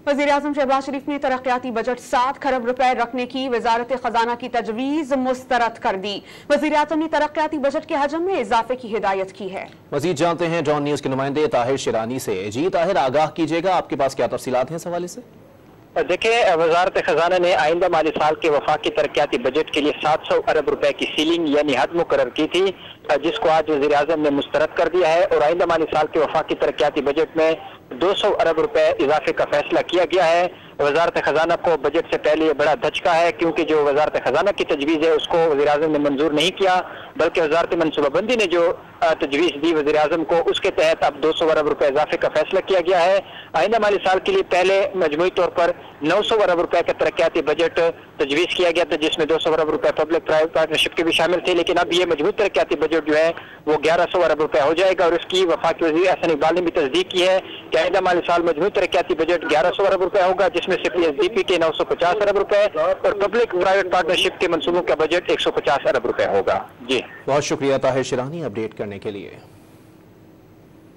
वज़ीर-ए-आज़म शहबाज शरीफ ने तरक्याती बजट 7 खरब रुपए रखने की वजारत खजाना की तजवीज़ मुस्तरद कर दी। वज़ीर-ए-आज़म ने तरक्याती बजट के हजम में इजाफे की हिदायत की है। मजीद जानते हैं डॉन न्यूज के नुमाइंदे ताहिर शिरानी से। जी ताहिर, आगाह कीजिएगा, आपके पास क्या तफसीलात हैं इस हवाले से? देखिए, वजारत खजाना ने आइंदा माली साल के वफाकी तरक्याती बजट के लिए 700 अरब रुपए की सीलिंग यानी हद मुकर्रर की थी, जिसको आज वज़ीर-ए-आज़म ने मुस्तरद कर दिया है और आइंदा माली साल के वफाकी तरक्याती बजट में 200 अरब रुपए इजाफे का फैसला किया गया है। वजारत खजाना को बजट से पहले ये बड़ा धचका है, क्योंकि जो वजारत खजाना की तजवीज़ है उसको वज़ीर-ए-आज़म ने मंजूर नहीं किया, बल्कि वजारत मनसूबाबंदी ने जो तजवीज़ दी वज़ीर-ए-आज़म को, उसके तहत अब 200 अरब रुपए इजाफे का फैसला किया गया है। आइंदा माली साल के लिए पहले मजमूई तौर पर 900 अरब रुपए का तरक्याती बजट तजवीज़ किया गया था, जिसमें 200 अरब रुपए पब्लिक प्राइवेट पार्टनरशिप के भी शामिल थे, लेकिन अब ये मजमूई तरक्याती बजट जो है वो 1100 अरब रुपए हो जाएगा और उसकी वफाकी वज़ीर एहसन इकबाल ने भी तस्दीक की है कि आइंदा माली साल मजमूई तरक्याती बजट 1100 अरब रुपए होगा, जिसमें से PSDP के 950 अरब रुपए और पब्लिक प्राइवेट पार्टनरशिप के मंसूबों का बजट 150 अरब रुपए होगा। जी, बहुत शुक्रिया ताहिर शिरानी अपडेट करने के लिए।